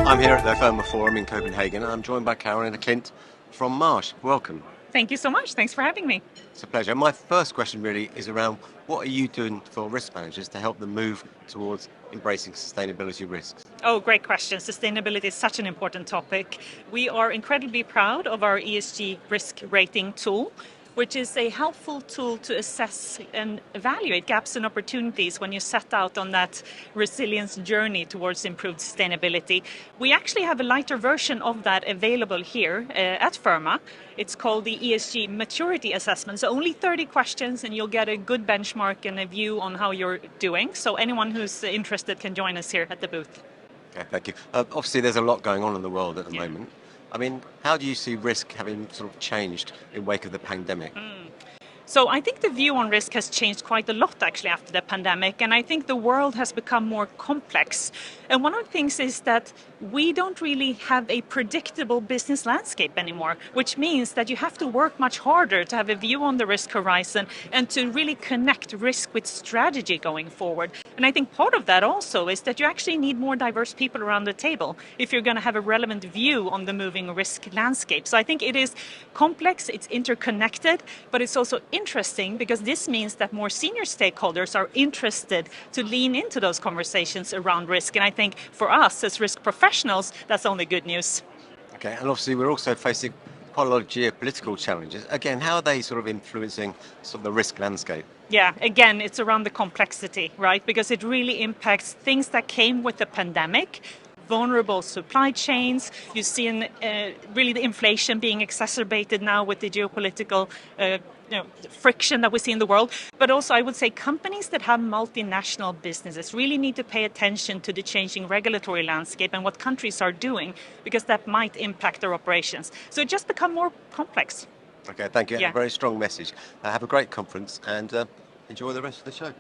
I'm here at the FERMA Forum in Copenhagen and I'm joined by Carolina Klint from Marsh. Welcome. Thank you so much. Thanks for having me. It's a pleasure. My first question really is around what are you doing for risk managers to help them move towards embracing sustainability risks? Oh, great question. Sustainability is such an important topic. We are incredibly proud of our ESG risk rating tool, which is a helpful tool to assess and evaluate gaps and opportunities when you set out on that resilience journey towards improved sustainability. We actually have a lighter version of that available here at FERMA. It's called the ESG Maturity Assessment. So only 30 questions and you'll get a good benchmark and a view on how you're doing. So anyone who's interested can join us here at the booth. Okay, thank you. Obviously there's a lot going on in the world at the moment. I mean, how do you see risk having sort of changed in wake of the pandemic? So I think the view on risk has changed quite a lot actually after the pandemic, and I think the world has become more complex. And one of the things is that we don't really have a predictable business landscape anymore, which means that you have to work much harder to have a view on the risk horizon and to really connect risk with strategy going forward. And I think part of that also is that you actually need more diverse people around the table if you're going to have a relevant view on the moving risk landscape. So I think it is complex, it's interconnected, but it's also interesting because this means that more senior stakeholders are interested to lean into those conversations around risk. And I think for us as risk professionals, that's only good news. Okay, and obviously we're also facing quite a lot of geopolitical challenges. Again, how are they sort of influencing sort of the risk landscape? Yeah, again, it's around the complexity, right? Because it really impacts things that came with the pandemic, vulnerable supply chains. You see really the inflation being exacerbated now with the geopolitical friction that we see in the world. But also I would say companies that have multinational businesses really need to pay attention to the changing regulatory landscape and what countries are doing, because that might impact their operations. So it just become more complex. Okay, thank you. Yeah. A very strong message. Have a great conference and enjoy the rest of the show.